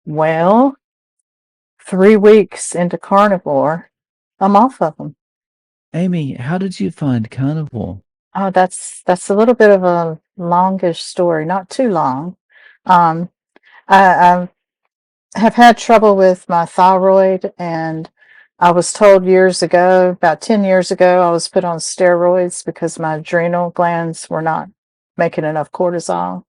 Well, 3 weeks into carnivore, I'm off of them. Amy, how did you find Carnivore? Oh, that's a little bit of a longish story, not too long. Um, I have had trouble with my thyroid, and I was told years ago, about 10 years ago, I was put on steroids because my adrenal glands were not making enough cortisol.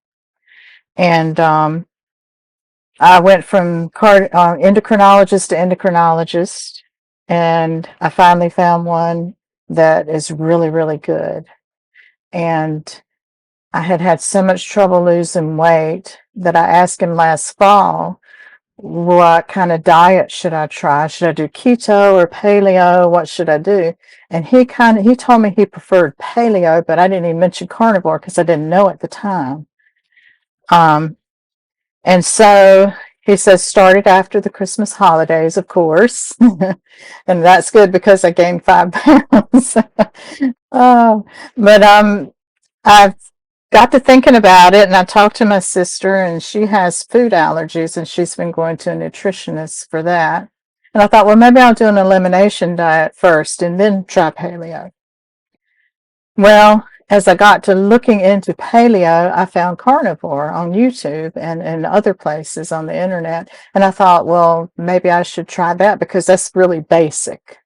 And I went from endocrinologist to endocrinologist, and I finally found one that is really, really good. And I had had so much trouble losing weight that I asked him last fall, what kind of diet should I try? Should I do keto or paleo? What should I do? And he told me he preferred paleo, but I didn't even mention carnivore because I didn't know at the time. Um, and so he says, started after the Christmas holidays, of course. And that's good because I gained 5 pounds. Oh, but I've got to thinking about it, and I talked to my sister, and she has food allergies, and she's been going to a nutritionist for that. And I thought, well, maybe I'll do an elimination diet first and then try paleo. Well, as I got to looking into paleo, I found carnivore on YouTube and other places on the internet. And I thought, well, maybe I should try that because that's really basic.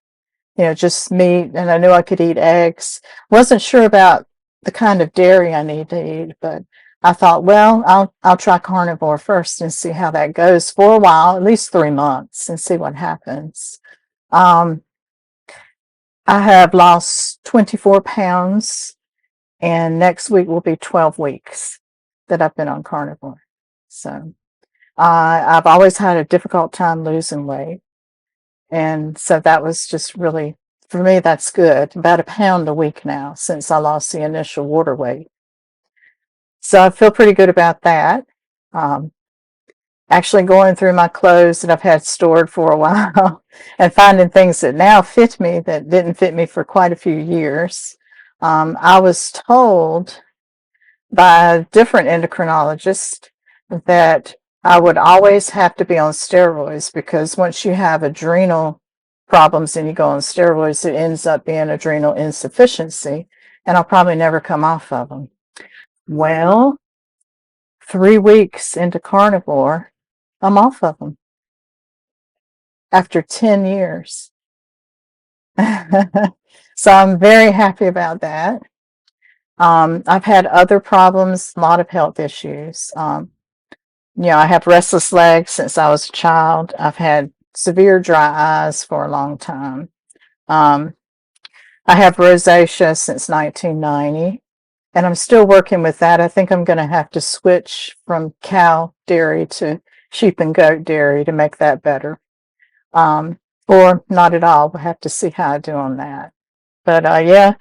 Just meat, and I knew I could eat eggs. Wasn't sure about the kind of dairy I need to eat, but I thought, well, I'll try carnivore first and see how that goes for a while, at least 3 months, and see what happens. Um, I have lost 24 pounds, and next week will be 12 weeks that I've been on carnivore. So I've always had a difficult time losing weight. And so that was just really, for me, that's good. About a pound a week now since I lost the initial water weight. So I feel pretty good about that. Um, Actually going through my clothes that I've had stored for a while and finding things that now fit me that didn't fit me for quite a few years. I was told by a different endocrinologist that I would always have to be on steroids because once you have adrenal problems and you go on steroids, it ends up being adrenal insufficiency, and I'll probably never come off of them. Well, 3 weeks into carnivore, I'm off of them after 10 years. So I'm very happy about that. I've had other problems, a lot of health issues. I have restless legs since I was a child. I've had severe dry eyes for a long time. Um, I have rosacea since 1990, and I'm still working with that. I think I'm going to have to switch from cow dairy to sheep and goat dairy to make that better. Or not at all. We'll have to see how I do on that. But yeah,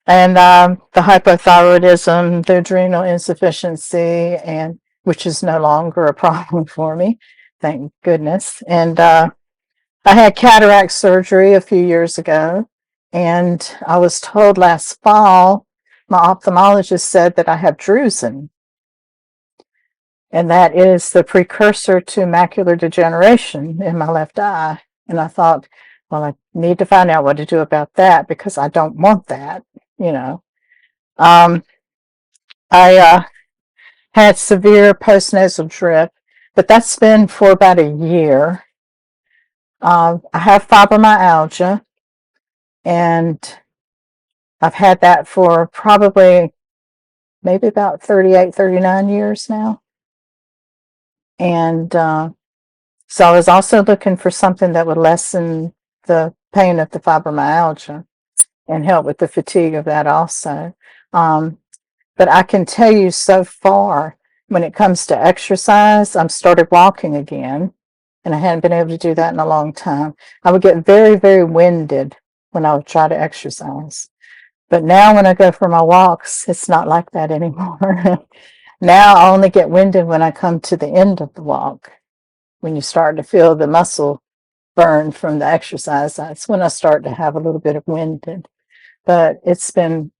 and the hypothyroidism, the adrenal insufficiency, and which is no longer a problem for me, thank goodness. And I had cataract surgery a few years ago, and I was told last fall, my ophthalmologist said that I have drusen, and that is the precursor to macular degeneration in my left eye. And I thought, well, I need to find out what to do about that because I don't want that, you know. Um, I had severe postnasal drip, but that's been for about a year. I have fibromyalgia, and I've had that for probably maybe about 38, 39 years now. And so I was also looking for something that would lessen the pain of the fibromyalgia and help with the fatigue of that also. But I can tell you so far, when it comes to exercise, I'm started walking again, and I hadn't been able to do that in a long time. I would get very, very winded when I would try to exercise. But now when I go for my walks, it's not like that anymore. Now I only get winded when I come to the end of the walk. When you start to feel the muscle burn from the exercise, that's when I start to have a little bit of winded. But it's been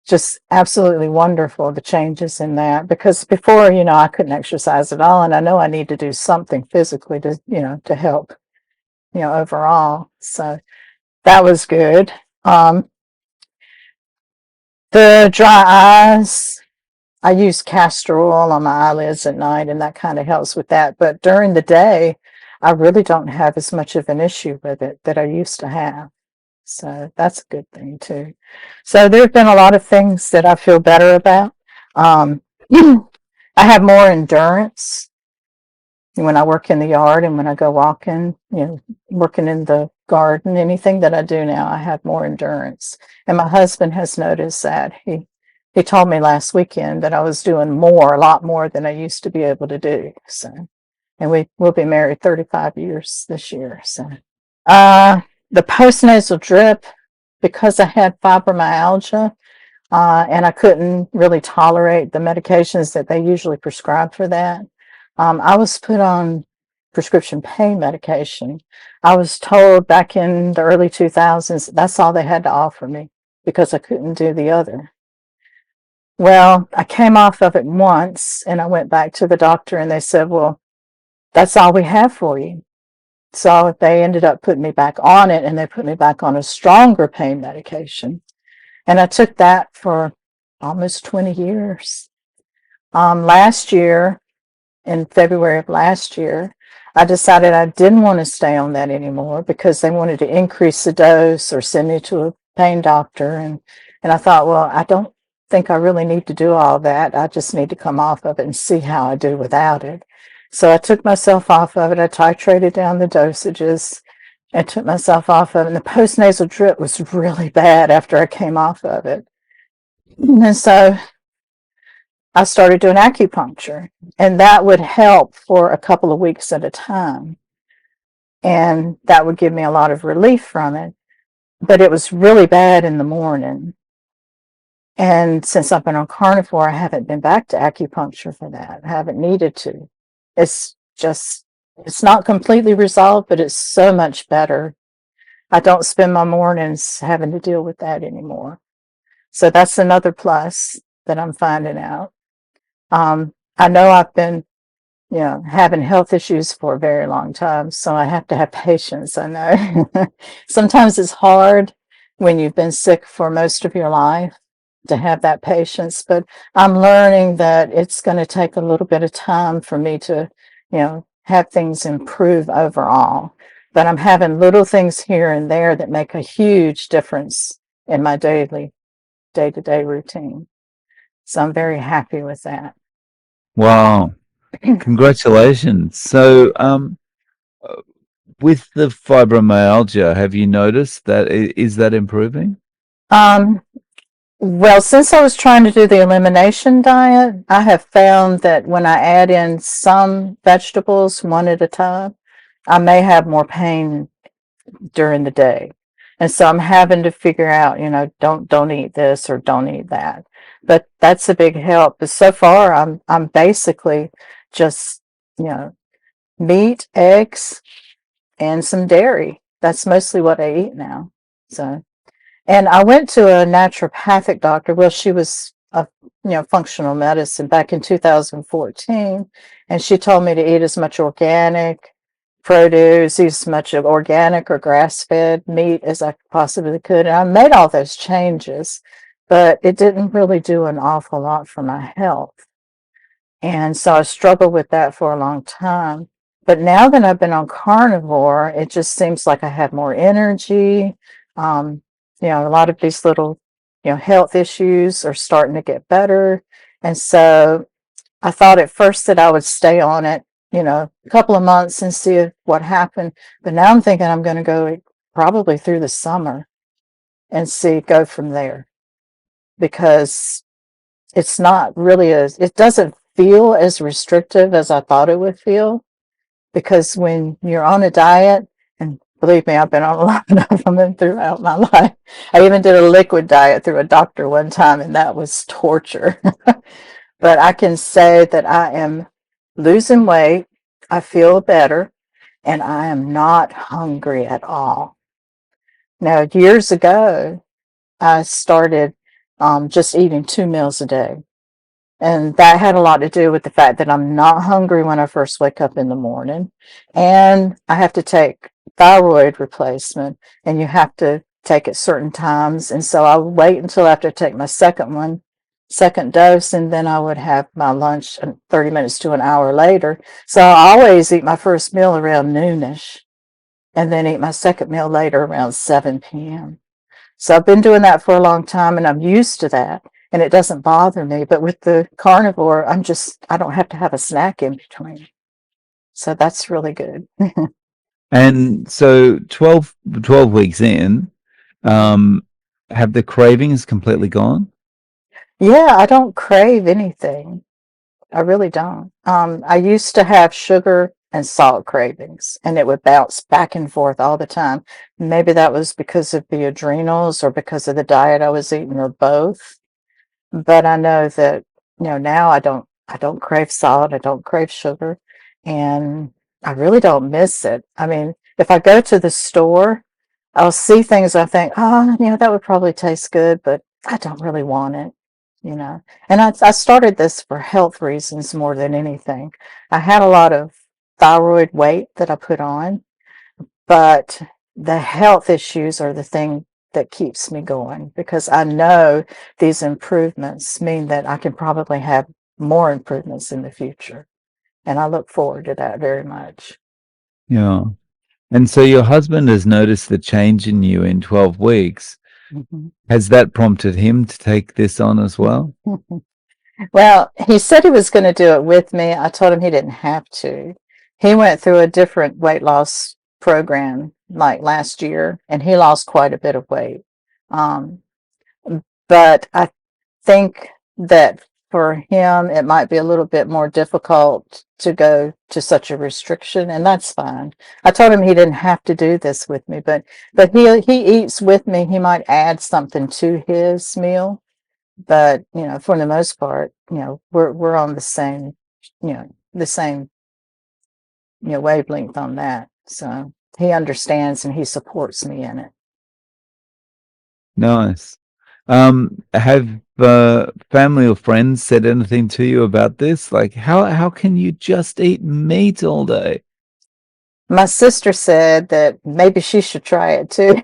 just absolutely wonderful, the changes in that, because before, I couldn't exercise at all, and I know I need to do something physically to, to help, overall. So that was good. The dry eyes, I use castor oil on my eyelids at night, and that kind of helps with that. But during the day, I really don't have as much of an issue with it that I used to have. So that's a good thing too. So there have been a lot of things that I feel better about. Um, I have more endurance when I work in the yard and when I go walking, working in the garden, anything that I do now, I have more endurance. And my husband has noticed that. He told me last weekend that I was doing a lot more than I used to be able to do. So, and we'll be married 35 years this year. So, the postnasal drip, because I had fibromyalgia, and I couldn't really tolerate the medications that they usually prescribe for that. I was put on prescription pain medication. I was told back in the early 2000s that's all they had to offer me because I couldn't do the other. Well, I came off of it once and I went back to the doctor and they said, well, that's all we have for you. So they ended up putting me back on it, and they put me back on a stronger pain medication. And I took that for almost 20 years. Last year, in February of last year, I decided I didn't want to stay on that anymore because they wanted to increase the dose or send me to a pain doctor. And I thought, well, I don't think I really need to do all that. I just need to come off of it and see how I do without it. So I took myself off of it. I titrated down the dosages and took myself off of it. And the postnasal drip was really bad after I came off of it. And so I started doing acupuncture, and that would help for a couple of weeks at a time. And that would give me a lot of relief from it. But it was really bad in the morning. And since I've been on Carnivore, I haven't been back to acupuncture for that. I haven't needed to. It's just, it's not completely resolved, but it's so much better. I don't spend my mornings having to deal with that anymore. So that's another plus that I'm finding out. I know I've been, having health issues for a very long time, so I have to have patience. I know sometimes it's hard when you've been sick for most of your life to have that patience, but I'm learning that it's going to take a little bit of time for me to, have things improve overall. But I'm having little things here and there that make a huge difference in my daily day-to-day routine. So I'm very happy with that. Wow. Congratulations. So, with the fibromyalgia, have you noticed that is that improving? Um, well, since I was trying to do the elimination diet, I have found that when I add in some vegetables one at a time, I may have more pain during the day. And so I'm having to figure out, don't eat this or don't eat that. But that's a big help. But so far I'm basically just, meat, eggs, and some dairy. That's mostly what I eat now. So, and I went to a naturopathic doctor. Well, she was a, functional medicine back in 2014, and she told me to eat as much organic produce, eat as much of organic or grass-fed meat as I possibly could. And I made all those changes, but it didn't really do an awful lot for my health. And so I struggled with that for a long time. But now that I've been on Carnivore, it just seems like I have more energy. A lot of these little, health issues are starting to get better. And so I thought at first that I would stay on it, a couple of months and see what happened. But now I'm thinking I'm going to go probably through the summer and go from there, because it's not really it doesn't feel as restrictive as I thought it would feel. Because when you're on a diet, and believe me, I've been on a lot of them throughout my life. I even did a liquid diet through a doctor one time, and that was torture. But I can say that I am losing weight, I feel better, and I am not hungry at all. Now, years ago, I started just eating 2 meals a day. And that had a lot to do with the fact that I'm not hungry when I first wake up in the morning. And I have to take thyroid replacement, and you have to take at certain times. And so I would wait until after I take my second dose, and then I would have my lunch 30 minutes to an hour later. So I always eat my first meal around noonish and then eat my second meal later around 7 p.m. So I've been doing that for a long time and I'm used to that and it doesn't bother me. But with the carnivore, I don't have to have a snack in between. So that's really good. And so 12 weeks in, have the cravings completely gone? Yeah, I don't crave anything. I really don't. I used to have sugar and salt cravings, and it would bounce back and forth all the time. Maybe that was because of the adrenals or because of the diet I was eating, or both. But I know that, now I don't crave salt, I don't crave sugar, and I really don't miss it. I mean, if I go to the store, I'll see things I think, oh, that would probably taste good, but I don't really want it, you know. And I started this for health reasons more than anything. I had a lot of thyroid weight that I put on, but the health issues are the thing that keeps me going because I know these improvements mean that I can probably have more improvements in the future. And I look forward to that very much. Yeah. And so your husband has noticed the change in you in 12 weeks. Mhm. Has that prompted him to take this on as well? Well, he said he was going to do it with me. I told him he didn't have to. He went through a different weight loss program like last year, and he lost quite a bit of weight. Um, but I think that for him, it might be a little bit more difficult to go to such a restriction, and that's fine. I told him he didn't have to do this with me, but he eats with me. He might add something to his meal, but for the most part, we're on the same wavelength on that. So he understands and he supports me in it. Nice. Have family or friends said anything to you about this? Like, how can you just eat meat all day? My sister said that maybe she should try it too.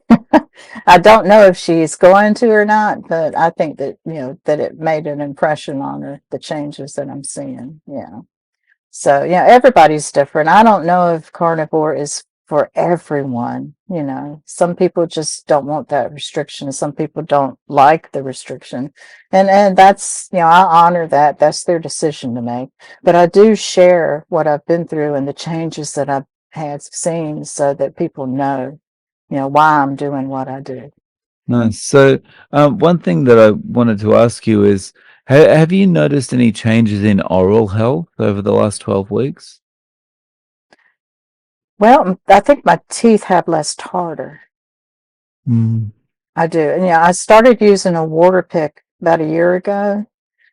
I don't know if she's going to or not, but I think that, that it made an impression on her, the changes that I'm seeing. Yeah. So, everybody's different. I don't know if carnivore is for everyone. Some people just don't want that restriction. Some people don't like the restriction. And that's, I honor that. That's their decision to make. But I do share what I've been through and the changes that I've had seen so that people know, why I'm doing what I do. Nice. So, one thing that I wanted to ask you is, have you noticed any changes in oral health over the last 12 weeks? Well, I think my teeth have less tartar. Mm. I do. And I started using a water pick about a year ago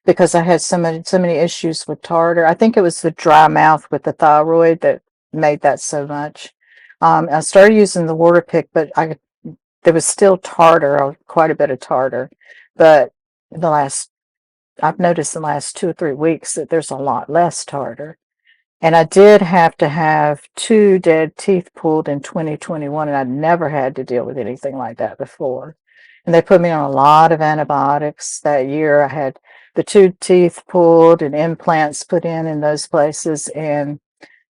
because I had so many issues with tartar. I think it was the dry mouth with the thyroid that made that so much. I started using the water pick, but there was still tartar, quite a bit of tartar. But I've noticed the last 2 or 3 weeks that there's a lot less tartar. And I did have to have 2 dead teeth pulled in 2021, and I'd never had to deal with anything like that before. And they put me on a lot of antibiotics that year. I had the 2 teeth pulled and implants put in those places. And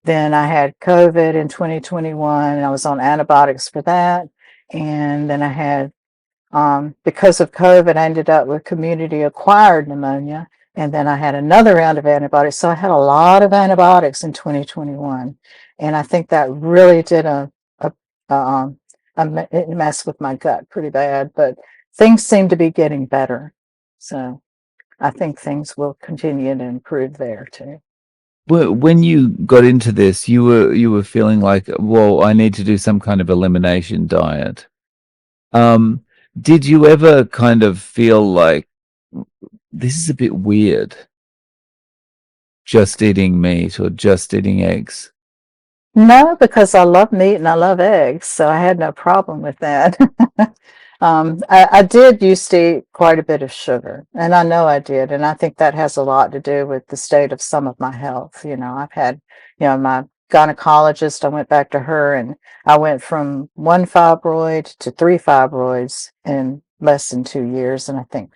then I had COVID in 2021, and I was on antibiotics for that. And then I had because of COVID, I ended up with community-acquired pneumonia, and then I had another round of antibiotics. So I had a lot of antibiotics in 2021, and I think that really did it messed with my gut pretty bad. But things seem to be getting better, so I think things will continue to improve there too. When you got into this, you were feeling like, well, I need to do some kind of elimination diet. Um, did you ever kind of feel like this is a bit weird, just eating meat or just eating eggs? No, because I love meat and I love eggs, so I had no problem with that. I did used to eat quite a bit of sugar, and I know I did, and I think that has a lot to do with the state of some of my health. I've had, my gynecologist, I went back to her, and I went from one fibroid to three fibroids in less than 2 years, and I think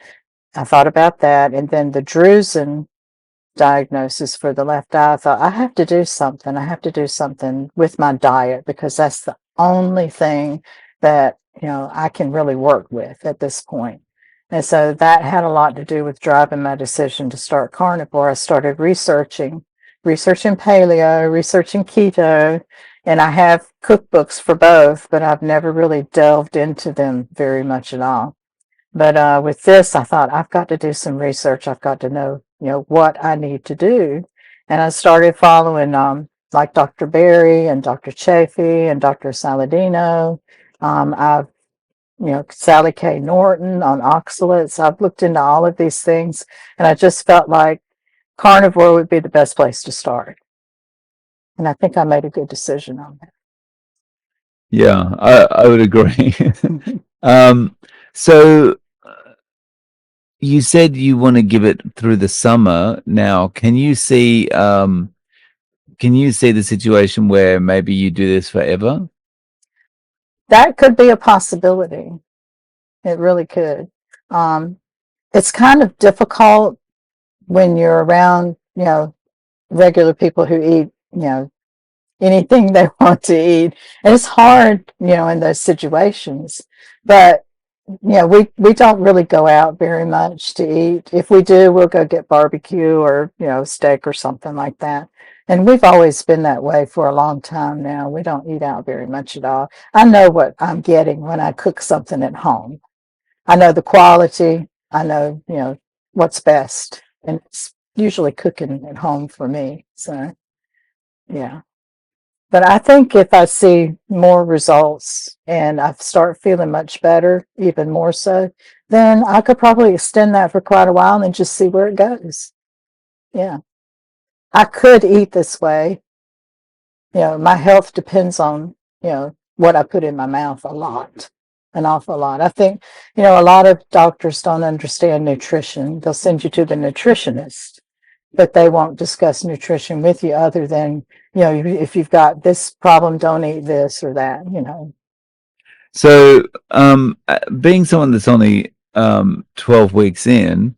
I thought about that, and then the drusen diagnosis for the left eye, I thought I have to do something. I have to do something with my diet because that's the only thing that, I can really work with at this point. And so that had a lot to do with driving my decision to start carnivore. I started researching paleo, researching keto, and I have cookbooks for both, but I've never really delved into them very much at all. But with this, I thought I've got to do some research. I've got to know, what I need to do. And I started following like Dr. Berry and Dr. Chafee and Dr. Saladino. I've, Sally K. Norton on oxalates. I've looked into all of these things, and I just felt like carnivore would be the best place to start. And I think I made a good decision on Yeah, I would agree. that. So you said you want to give it through the summer. Now, can you see the situation where maybe you do this forever? That could be a possibility. It really could. Um, it's kind of difficult when you're around, regular people who eat, anything they want to eat. And it's hard, in those situations. But, we don't really go out very much to eat. If we do, we'll go get barbecue or, steak or something like that. And we've always been that way for a long time now. We don't eat out very much at all. I know what I'm getting when I cook something at home. I know the quality. I know, what's best. And it's usually cooking at home for me. So, yeah. But I think if I see more results and I start feeling much better, even more so, then I could probably extend that for quite a while and just see where it goes. Yeah. I could eat this way. My health depends on, what I put in my mouth a lot, an awful lot. I think, a lot of doctors don't understand nutrition. They'll send you to the nutritionist, but they won't discuss nutrition with you other than, if you've got this problem, don't eat this or that. So, being someone that's only 12 weeks in,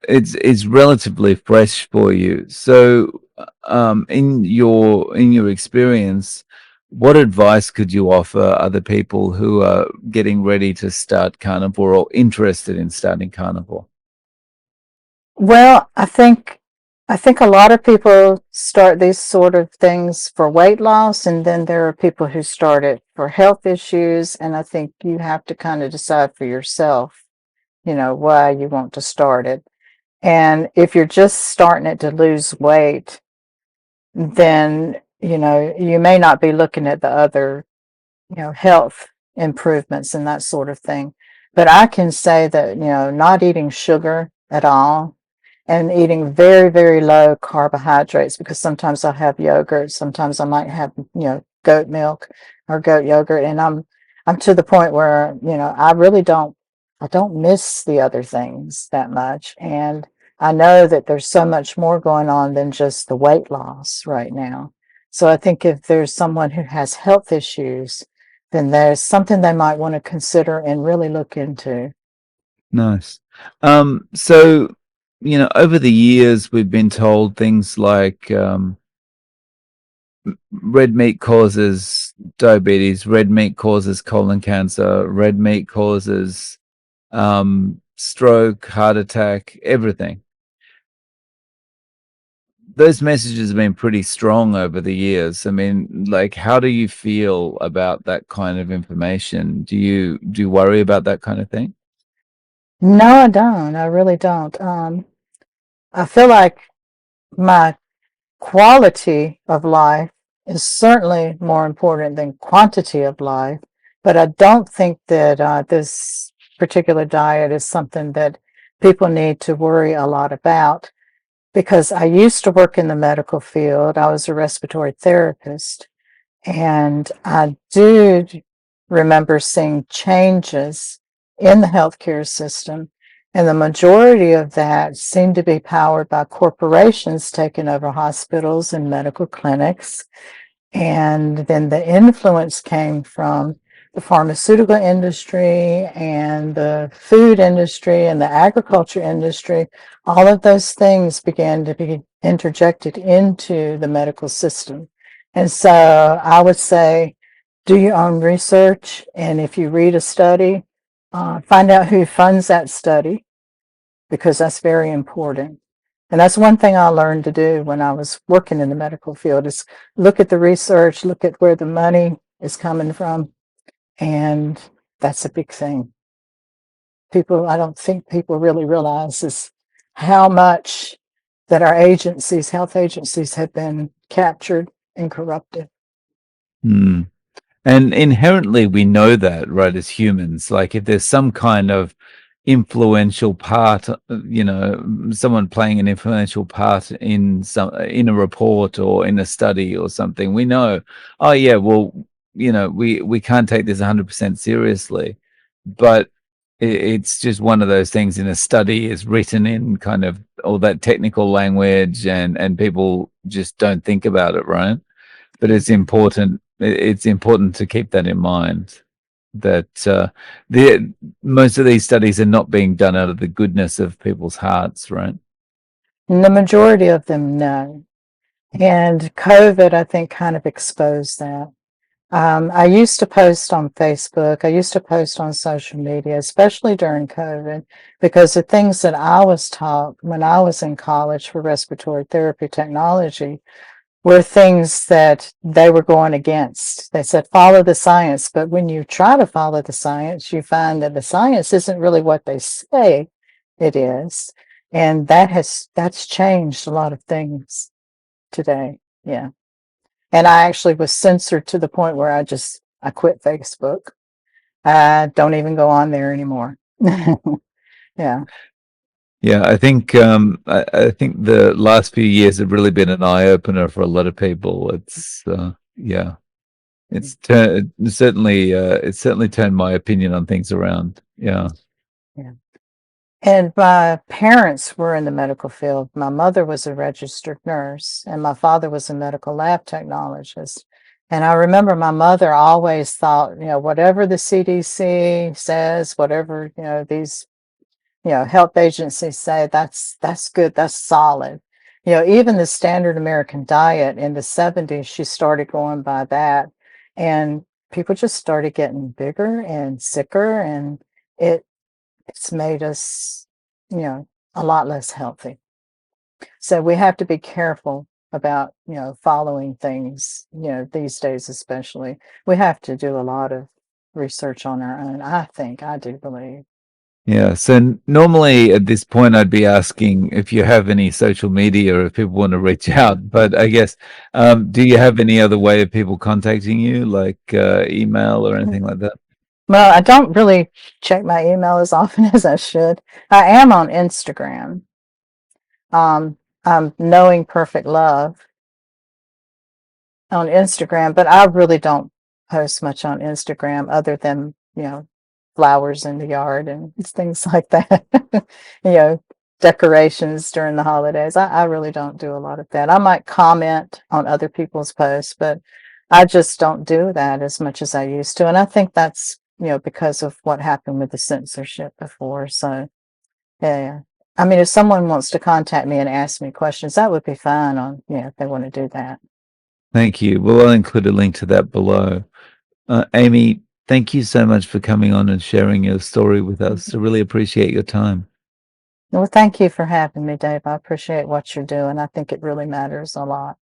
it's relatively fresh for you. So, in your experience, what advice could you offer other people who are getting ready to start carnivore or interested in starting carnivore? Well, I think a lot of people start these sort of things for weight loss, and then there are people who start it for health issues, and I think you have to kind of decide for yourself, why you want to start it. And if you're just starting it to lose weight, then, you may not be looking at the other, health improvements and that sort of thing. But I can say that, not eating sugar at all and eating very, very low carbohydrates, because sometimes I'll have yogurt, sometimes I might have, goat milk or goat yogurt, and I'm to the point where, I don't miss the other things that much. And I know that there's so much more going on than just the weight loss right now. So I think if there's someone who has health issues, then there's something they might want to consider and really look into. Nice. So, over the years, we've been told things like red meat causes diabetes, red meat causes colon cancer, red meat causes stroke, heart attack, everything. Those messages have been pretty strong over the years. I mean, like, how do you feel about that kind of information? Do you worry about that kind of thing? No, I don't. I really don't. I feel like my quality of life is certainly more important than quantity of life, but I don't think that this particular diet is something that people need to worry a lot about, because I used to work in the medical field. I was a respiratory therapist, And I do remember seeing changes in the healthcare system, and the majority of that seemed to be powered by corporations taking over hospitals and medical clinics. And then the influence came from the pharmaceutical industry and the food industry and the agriculture industry. All of those things began to be interjected into the medical system. And so I would say, do your own research. And if you read a study, find out who funds that study, because that's very important. And that's one thing I learned to do when I was working in the medical field, is look at the research, look at where the money is coming from. And that's a big thing. I don't think people really realize is how much that our agencies, health agencies, have been captured and corrupted. Hmm. And inherently, we know that, right, as humans. Like, if there's some kind of influential part, someone playing an influential part in a report or in a study or something, we know, oh yeah, well, we can't take this 100% seriously. But it's just one of those things. In a study is written in kind of all that technical language, and people just don't think about it, right? But it's important. It's important to keep that in mind, that the most of these studies are not being done out of the goodness of people's hearts, right? And the majority of them, no. And COVID, I think, kind of exposed that. I used to post on Facebook. I used to post on social media, especially during COVID, because the things that I was taught when I was in college for respiratory therapy technology were things that they were going against. They said, follow the science. But when you try to follow the science, you find that the science isn't really what they say it is. And that's changed a lot of things today. Yeah. And I actually was censored to the point where I quit Facebook. I don't even go on there anymore. Yeah. Yeah, I think the last few years have really been an eye opener for a lot of people. Yeah, it's certainly turned my opinion on things around. Yeah. Yeah. And my parents were in the medical field. My mother was a registered nurse, and my father was a medical lab technologist. And I remember my mother always thought, whatever the CDC says, whatever, these, health agencies say, that's good, that's solid. Even the standard American diet in the 70s, she started going by that. And people just started getting bigger and sicker, and it it's made us, a lot less healthy. So we have to be careful about, following things, these days especially. We have to do a lot of research on our own. I do believe. Yeah. So normally at this point, I'd be asking if you have any social media or if people want to reach out. But I guess, do you have any other way of people contacting you, like email or anything like that? Well, I don't really check my email as often as I should. I am on Instagram. I'm Knowing Perfect Love on Instagram, but I really don't post much on Instagram other than, flowers in the yard and things like that. you know, Decorations during the holidays. I really don't do a lot of that. I might comment on other people's posts, but I just don't do that as much as I used to. And I think that's, because of what happened with the censorship before. So, yeah. I mean, if someone wants to contact me and ask me questions, that would be fine if they want to do that. Thank you. Well, I'll include a link to that below. Amy, thank you so much for coming on and sharing your story with us. I really appreciate your time. Well, thank you for having me, Dave. I appreciate what you're doing. I think it really matters a lot.